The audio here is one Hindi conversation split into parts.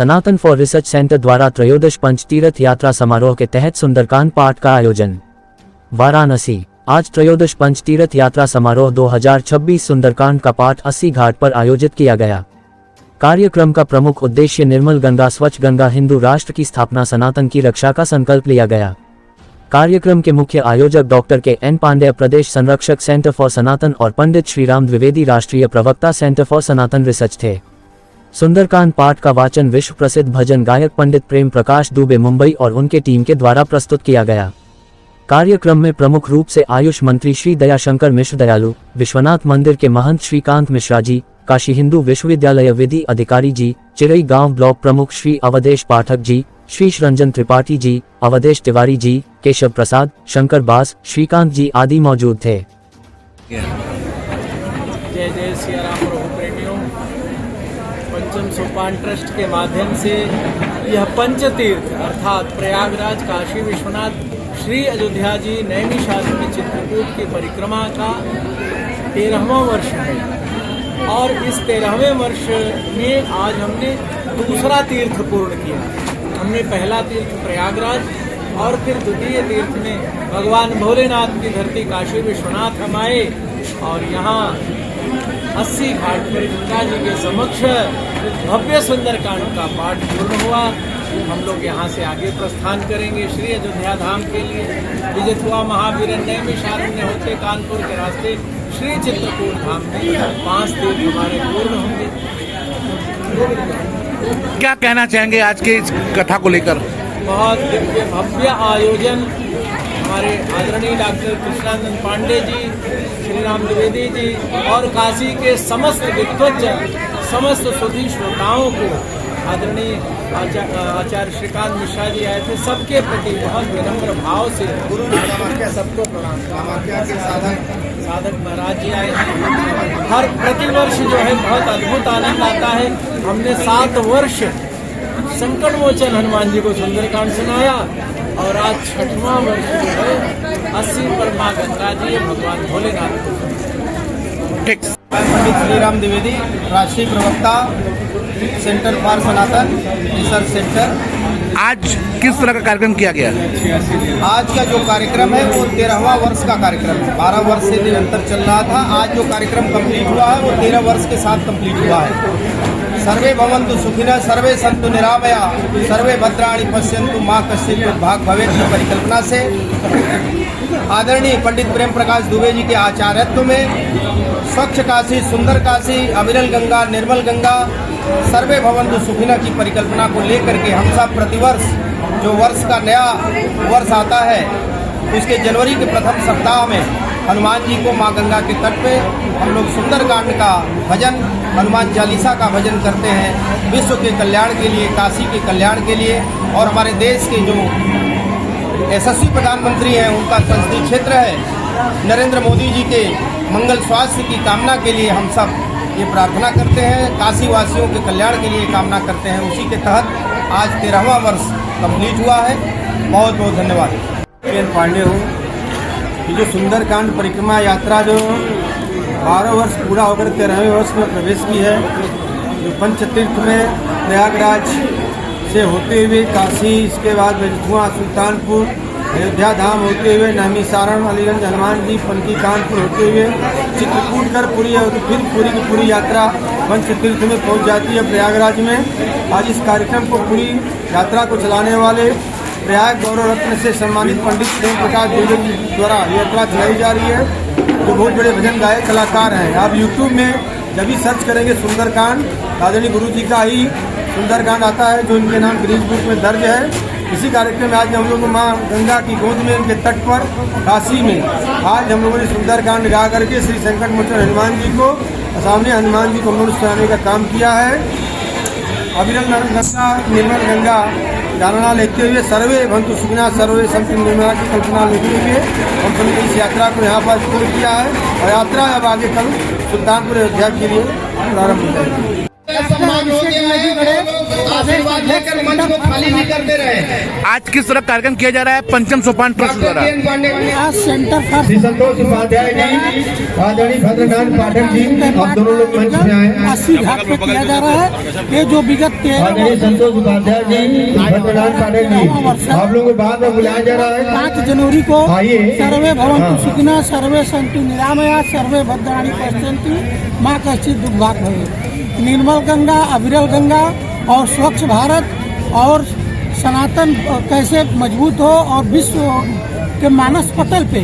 सनातन फॉर रिसर्च सेंटर द्वारा त्रयोदश पंचतीर्थ यात्रा समारोह के तहत सुंदरकांड पाठ का आयोजन। वाराणसी। आज त्रयोदश पंचतीर्थ यात्रा समारोह 2026 सुंदरकांड का पाठ 80 घाट पर आयोजित किया गया। कार्यक्रम का प्रमुख उद्देश्य निर्मल गंगा स्वच्छ गंगा हिंदू राष्ट्र की स्थापना सनातन की रक्षा का संकल्प लिया गया। कार्यक्रम के मुख्य आयोजक डॉक्टर के.एन. पांडेय प्रदेश संरक्षक सेंटर फॉर सनातन और पंडित श्रीराम द्विवेदी राष्ट्रीय प्रवक्ता सेंटर फॉर सनातन रिसर्च थे। सुंदरकांड पाठ का वाचन विश्व प्रसिद्ध भजन गायक पंडित प्रेम प्रकाश दुबे मुंबई और उनके टीम के द्वारा प्रस्तुत किया गया। कार्यक्रम में प्रमुख रूप से आयुष मंत्री श्री दयाशंकर मिश्र दयालु, विश्वनाथ मंदिर के महंत श्रीकांत मिश्रा जी, काशी हिंदू विश्वविद्यालय विधि अधिकारी जी, चिरई गांव ब्लॉक प्रमुख श्री अवधेश पाठक जी, श्री रंजन त्रिपाठी जी, अवधेश तिवारी जी, केशव प्रसाद, शंकर बास, श्रीकांत जी आदि मौजूद थे। जय जय सिया राम प्रभु प्रेमियों, पंचम सोपान ट्रस्ट के माध्यम से यह पंचतीर्थ अर्थात प्रयागराज, काशी विश्वनाथ, श्री अयोध्या जी, नैमिषारण्य में चित्रकूट की परिक्रमा का 13वां वर्ष है और इस 13वें वर्ष में आज हमने दूसरा तीर्थ पूर्ण किया। हमने पहला तीर्थ प्रयागराज और फिर द्वितीय तीर्थ में भगवान भोलेनाथ की धरती काशी विश्वनाथ हम आए और यहाँ 80 घाट पर गंगा जी के समक्ष भव्य सुंदरकांड का पाठ पूर्ण हुआ। हम लोग यहाँ से आगे प्रस्थान करेंगे श्री अयोध्या धाम के लिए। विजितवा महावीर नैमिषारण्य होते कानपुर के रास्ते श्री चित्रकूट धाम में 5 तीर्थ हमारे पूर्ण होंगे। क्या कहना चाहेंगे आज के इस कथा को लेकर? बहुत दिव्य भव्य आयोजन हमारे आदरणीय डॉक्टर कृष्णानंद पांडे जी, श्रीराम द्विवेदी जी और काशी के समस्त विद्वज्जन, समस्त सुधी श्रोताओं को आदरणीय आचार्य श्रीकांत मिश्रा जी आए थे, सबके प्रति बहुत विनम्र भाव से सबको प्रणाम। साधक महाराज जी आए हैं। हर प्रतिवर्ष जो है बहुत अद्भुत आनंद आता है। हमने 7 वर्ष संकट मोचन हनुमान जी को सुंदरकांड सुनाया और आज 6वां वर्ष जो है 80 पर माँ गंगा जी भगवान भोलेनाथ को। पंडित श्रीराम द्विवेदी, राष्ट्रीय प्रवक्ता centre for Sanatan research centre. आज किस तरह का कार्यक्रम किया गया? आज का जो कार्यक्रम है वो 13वां वर्ष का कार्यक्रम है। 12 वर्ष से निरंतर चल रहा था। आज जो कार्यक्रम कंप्लीट हुआ है वो 13 वर्ष के साथ कंप्लीट हुआ है। सर्वे भवन्तु सुखिनः, सर्वे सन्तु निरामया, सर्वे भद्राणि पश्यन्तु माँ कश्चित् दुर्भाग् भवेत् की परिकल्पना से आदरणीय पंडित प्रेम प्रकाश दुबे जी के आचार्यत्व में स्वच्छ काशी, सुंदर काशी, अविरल गंगा, निर्मल गंगा, सर्वे भवन्तु सुखिनः की परिकल्पना को लेकर के हम सब प्रतिवर्ष जो वर्ष का नया वर्ष आता है उसके जनवरी के प्रथम सप्ताह में हनुमान जी को माँ गंगा के तट पे हम लोग सुंदरकांड का भजन, हनुमान चालीसा का भजन करते हैं। विश्व के कल्याण के लिए, काशी के कल्याण के लिए और हमारे देश के जो यशस्वी प्रधानमंत्री हैं उनका संसदीय क्षेत्र है, नरेंद्र मोदी जी के मंगल स्वास्थ्य की कामना के लिए हम सब ये प्रार्थना करते हैं। काशी वासियों के कल्याण के लिए कामना करते हैं। उसी के तहत आज 13वां वर्ष कंप्लीट हुआ है। बहुत बहुत धन्यवाद। के.एन. पांडे हूँ। ये जो सुंदरकांड परिक्रमा यात्रा जो 12 वर्ष पूरा होकर 13वें वर्ष में प्रवेश की है, जो पंचतीर्थ में प्रयागराज से होते हुए काशी, इसके बाद बेजथुआ, सुल्तानपुर, अयोध्या धाम होते हुए नैमिषारण्य, अलीगंज हनुमान जी, पंकी कानपुर होते हुए चित्रकूट कर पूरी और फिर पूरी की पूरी यात्रा पंचतीर्थ में पहुंच जाती है प्रयागराज में। आज इस कार्यक्रम को पूरी यात्रा को चलाने वाले प्रयाग गौरव रत्न से सम्मानित पंडित प्रेम प्रकाश दुबे जी द्वारा यात्रा चलाई जा रही है, जो बहुत बड़े भजन गायक कलाकार हैं। आप यूट्यूब में जब भी सर्च करेंगे सुंदरकांड, आदरणीय गुरु जी का ही सुंदरकांड आता है जो इनके नाम गिरीश बुक में दर्ज है। इसी कार्यक्रम में आज हम लोग माँ गंगा की गोद में उनके तट पर काशी में आज हम लोगों ने सुंदरकांड गा करके श्री संकट मोचन हनुमान जी को सामने हनुमान जी को मुड़ सुनाने का काम किया है। अविरल गंगा, निर्मल गंगा जानना लेते हुए सर्वे भवन्तु सुखिनः, सर्वे सन्तु निर्मला की कल्पना लेते हुए हम सभी इस यात्रा को यहाँ पर शुरू किया है और यात्रा अब आगे कल सुल्तानपुर अयोध्या के लिए प्रारंभ हो जाएगी। आशीर्वाद लेकर मंच को खाली नहीं करते रहे। आज किस तरह कार्यक्रम किया जा रहा है पंचम सोपान ट्रस्ट द्वारा? आज सेंटर फॉर श्री संतोष उपाध्याय जी, आदरणीय भद्रनाथ पाठक जी, आप दोनों लोग मंच पे आए। 80 घाट पे किया जा रहा है। ये जो विगत 13 आदरणीय संतोष उपाध्याय जी, भद्रनाथ पाठक जी, आप लोगों को बाद में बुलाया जा रहा है। 5 जनवरी को आइए। सर्वे भवन्तु सुखिनः, सर्वे सन्तु निरामया, सर्वे भद्राणि पश्यन्तु, माँ कश्चित् दुर्भाग् भवेत्। निर्मल गंगा, अविरल गंगा और स्वच्छ भारत और सनातन कैसे मजबूत हो और विश्व के मानस पटल पे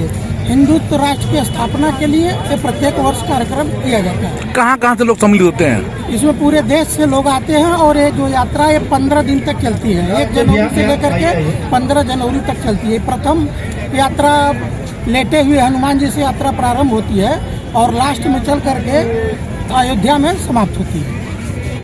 हिंदुत्व राष्ट्र की स्थापना के लिए ये प्रत्येक वर्ष कार्यक्रम किया जाता है। कहाँ कहाँ से लोग सम्मिलित होते हैं? इसमें पूरे देश से लोग आते हैं और ये जो यात्रा ये 15 दिन तक चलती है। 1 जनवरी से लेकर के 15 जनवरी तक चलती है। प्रथम यात्रा लेटे हुए हनुमान जी से यात्रा प्रारंभ होती है और लास्ट में चल करके अयोध्या में समाप्त होती है।